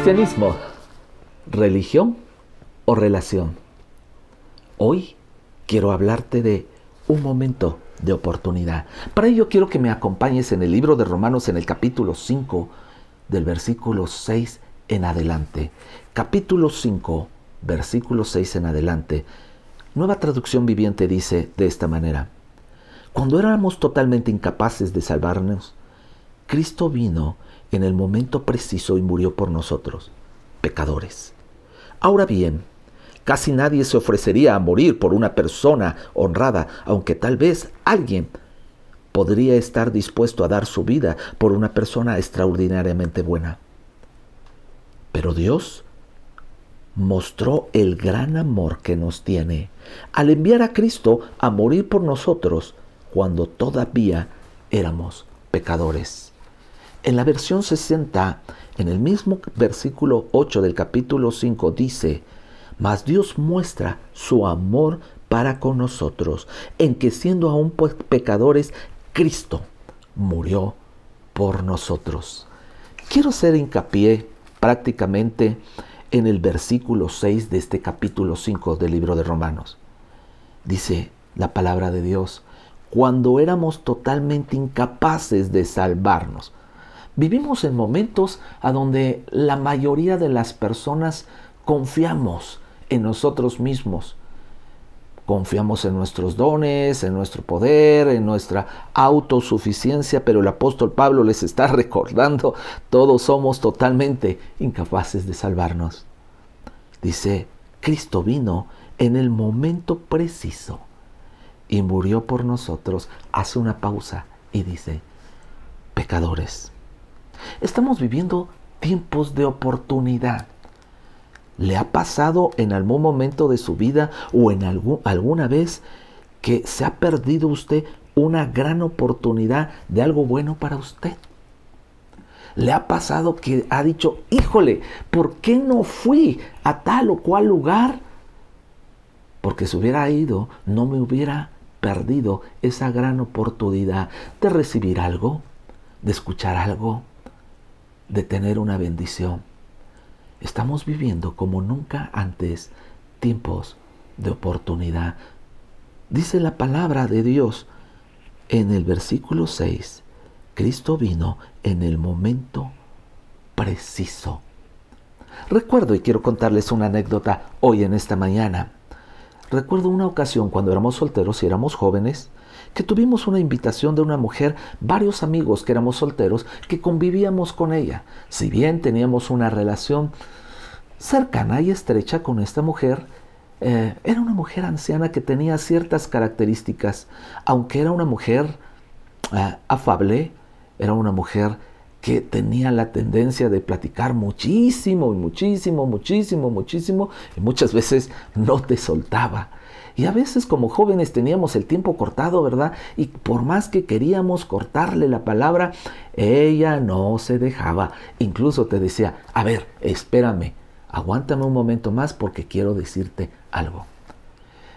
Cristianismo, religión o relación. Hoy quiero hablarte de un momento de oportunidad. Para ello quiero que me acompañes en el libro de Romanos en el capítulo 5, del versículo 6 en adelante. Capítulo 5, versículo 6 en adelante. Nueva Traducción Viviente dice de esta manera: cuando éramos totalmente incapaces de salvarnos, Cristo vino en el momento preciso y murió por nosotros, pecadores. Ahora bien, casi nadie se ofrecería a morir por una persona honrada, aunque tal vez alguien podría estar dispuesto a dar su vida por una persona extraordinariamente buena. Pero Dios mostró el gran amor que nos tiene al enviar a Cristo a morir por nosotros cuando todavía éramos pecadores. En la versión 60, en el mismo versículo 8 del capítulo 5 dice: mas Dios muestra su amor para con nosotros, en que siendo aún pecadores, Cristo murió por nosotros. Quiero hacer hincapié prácticamente en el versículo 6 de este capítulo 5 del libro de Romanos. Dice la palabra de Dios: cuando éramos totalmente incapaces de salvarnos. Vivimos en momentos a donde la mayoría de las personas confiamos en nosotros mismos. Confiamos en nuestros dones, en nuestro poder, en nuestra autosuficiencia, pero el apóstol Pablo les está recordando: todos somos totalmente incapaces de salvarnos. Dice: Cristo vino en el momento preciso y murió por nosotros. Hace una pausa y dice: pecadores. Estamos viviendo tiempos de oportunidad. ¿Le ha pasado en algún momento de su vida o en alguna vez que se ha perdido usted una gran oportunidad de algo bueno para usted? ¿Le ha pasado que ha dicho: híjole, ¿por qué no fui a tal o cual lugar? Porque si hubiera ido, no me hubiera perdido esa gran oportunidad de recibir algo, de escuchar algo, de tener una bendición. Estamos viviendo como nunca antes tiempos de oportunidad. Dice la palabra de Dios en el versículo 6: Cristo vino en el momento preciso. Recuerdo, y quiero contarles una anécdota hoy en esta mañana. Recuerdo una ocasión cuando éramos solteros y éramos jóvenes, que tuvimos una invitación de una mujer, varios amigos que éramos solteros, que convivíamos con ella. Si bien teníamos una relación cercana y estrecha con esta mujer, era una mujer anciana que tenía ciertas características. Aunque era una mujer afable, era una mujer que tenía la tendencia de platicar muchísimo, y muchas veces no te soltaba. Y a veces como jóvenes teníamos el tiempo cortado, ¿verdad? Y por más que queríamos cortarle la palabra, ella no se dejaba. Incluso te decía: a ver, espérame, aguántame un momento más porque quiero decirte algo.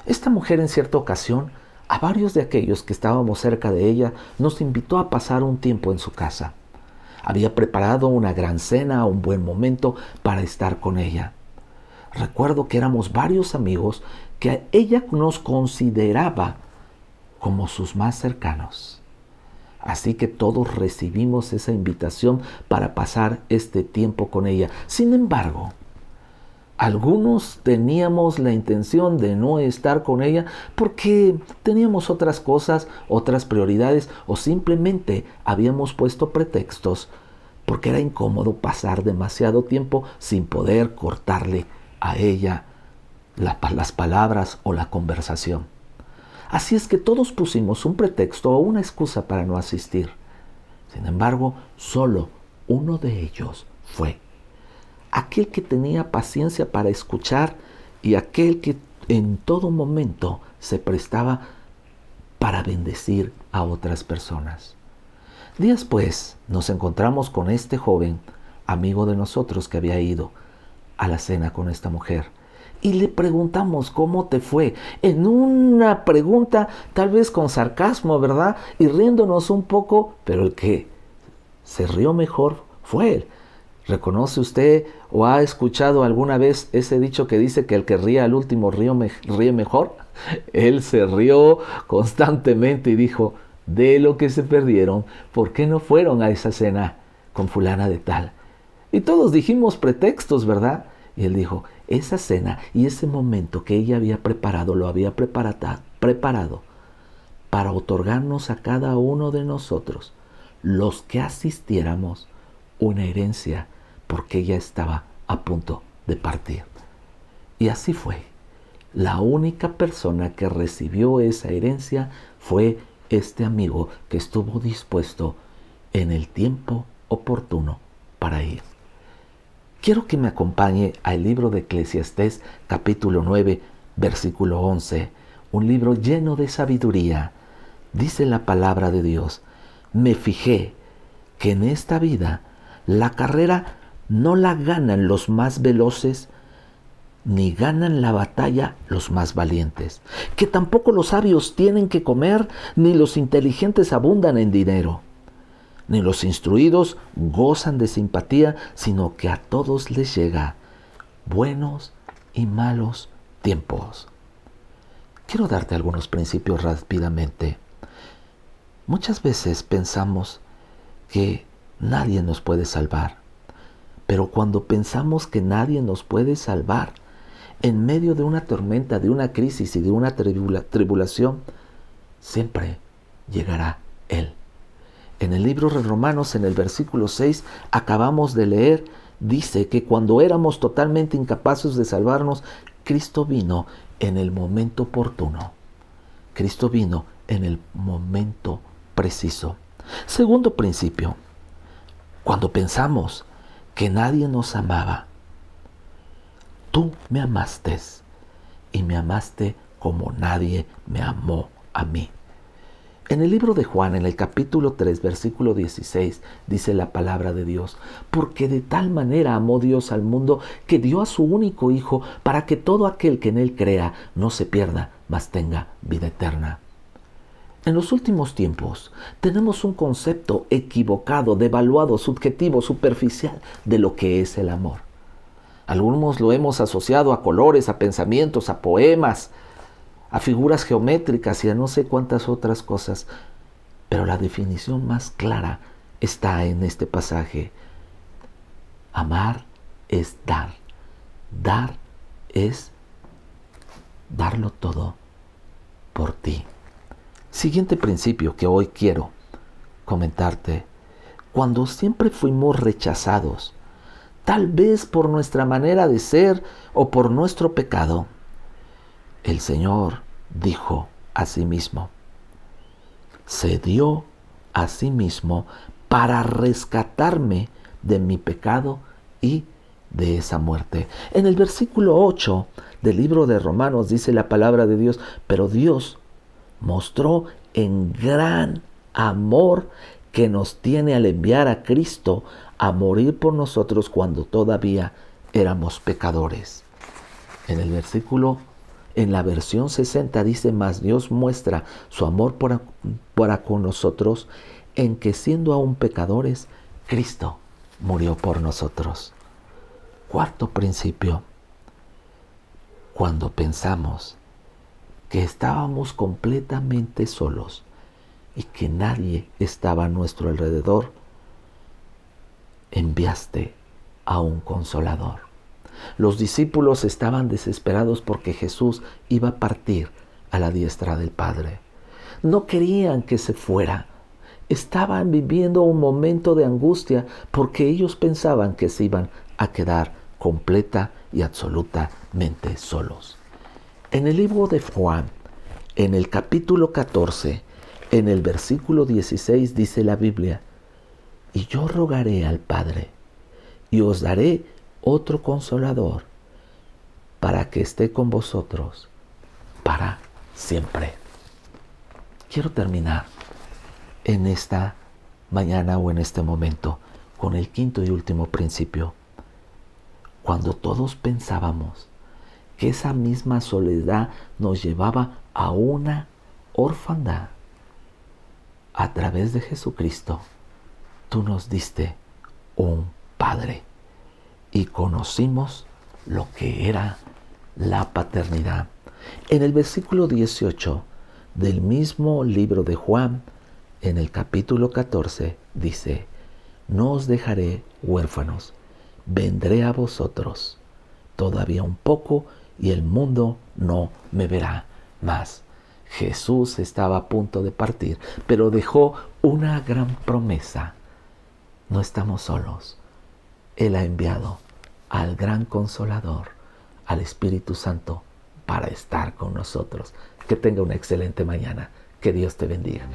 Esta mujer en cierta ocasión, a varios de aquellos que estábamos cerca de ella, nos invitó a pasar un tiempo en su casa. Había preparado una gran cena, un buen momento para estar con ella. Recuerdo que éramos varios amigos que ella nos consideraba como sus más cercanos. Así que todos recibimos esa invitación para pasar este tiempo con ella. Sin embargo, algunos teníamos la intención de no estar con ella porque teníamos otras cosas, otras prioridades, o simplemente habíamos puesto pretextos porque era incómodo pasar demasiado tiempo sin poder cortarle a ella las palabras o la conversación. Así es que todos pusimos un pretexto o una excusa para no asistir. Sin embargo, solo uno de ellos fue aquel que tenía paciencia para escuchar y aquel que en todo momento se prestaba para bendecir a otras personas. Días después nos encontramos con este joven, amigo de nosotros, que había ido a la cena con esta mujer. Y le preguntamos: ¿cómo te fue? En una pregunta tal vez con sarcasmo, ¿verdad? Y riéndonos un poco, pero el que se rió mejor fue él. ¿Reconoce usted o ha escuchado alguna vez ese dicho que dice que el que ríe al último ríe mejor? Él se rió constantemente y dijo, de lo que se perdieron, ¿por qué no fueron a esa cena con fulana de tal? Y todos dijimos pretextos, ¿verdad? Y él dijo, esa cena y ese momento que ella había preparado, lo había preparado para otorgarnos a cada uno de nosotros, los que asistiéramos, una herencia, porque ella estaba a punto de partir. Y así fue. La única persona que recibió esa herencia fue este amigo que estuvo dispuesto en el tiempo oportuno para ir. Quiero que me acompañe al libro de Eclesiastés, capítulo 9, versículo 11, un libro lleno de sabiduría. Dice la palabra de Dios, me fijé que en esta vida la carrera no la ganan los más veloces, ni ganan la batalla los más valientes, que tampoco los sabios tienen que comer, ni los inteligentes abundan en dinero, ni los instruidos gozan de simpatía, sino que a todos les llega buenos y malos tiempos. Quiero darte algunos principios rápidamente. Muchas veces pensamos que nadie nos puede salvar, pero cuando pensamos que nadie nos puede salvar, en medio de una tormenta, de una crisis y de una tribulación, siempre llegará Él. En el libro de Romanos, en el versículo 6, acabamos de leer, dice que cuando éramos totalmente incapaces de salvarnos, Cristo vino en el momento oportuno. Cristo vino en el momento preciso. Segundo principio, cuando pensamos que nadie nos amaba, tú me amaste y me amaste como nadie me amó a mí. En el libro de Juan, en el capítulo 3, versículo 16, dice la palabra de Dios, porque de tal manera amó Dios al mundo que dio a su único Hijo para que todo aquel que en Él crea no se pierda, mas tenga vida eterna. En los últimos tiempos tenemos un concepto equivocado, devaluado, subjetivo, superficial de lo que es el amor. Algunos lo hemos asociado a colores, a pensamientos, a poemas, a figuras geométricas y a no sé cuántas otras cosas. Pero la definición más clara está en este pasaje. Amar es dar. Dar es darlo todo por ti. Siguiente principio que hoy quiero comentarte. Cuando siempre fuimos rechazados, tal vez por nuestra manera de ser o por nuestro pecado, el Señor dijo a sí mismo, se dio a sí mismo para rescatarme de mi pecado y de esa muerte. En el versículo 8 del libro de Romanos dice la palabra de Dios, pero Dios mostró en gran amor que nos tiene al enviar a Cristo a morir por nosotros cuando todavía éramos pecadores. En la versión 60 dice, mas Dios muestra su amor para con nosotros en que siendo aún pecadores, Cristo murió por nosotros. Cuarto principio, cuando pensamos que estábamos completamente solos y que nadie estaba a nuestro alrededor, enviaste a un consolador. Los discípulos estaban desesperados porque Jesús iba a partir a la diestra del Padre. No querían que se fuera. Estaban viviendo un momento de angustia porque ellos pensaban que se iban a quedar completa y absolutamente solos. En el libro de Juan, en el capítulo 14, en el versículo 16 dice la Biblia, y yo rogaré al Padre y os daré otro consolador para que esté con vosotros para siempre. Quiero terminar en esta mañana o en este momento con el quinto y último principio. Cuando todos pensábamos que esa misma soledad nos llevaba a una orfandad, a través de Jesucristo, tú nos diste un Padre. y conocimos lo que era la paternidad. En el versículo 18 del mismo libro de Juan, en el capítulo 14, dice: no os dejaré huérfanos, vendré a vosotros. Todavía un poco y el mundo no me verá más. Jesús estaba a punto de partir, pero dejó una gran promesa. No estamos solos. Él ha enviado al gran Consolador, al Espíritu Santo, para estar con nosotros. Que tenga una excelente mañana. Que Dios te bendiga.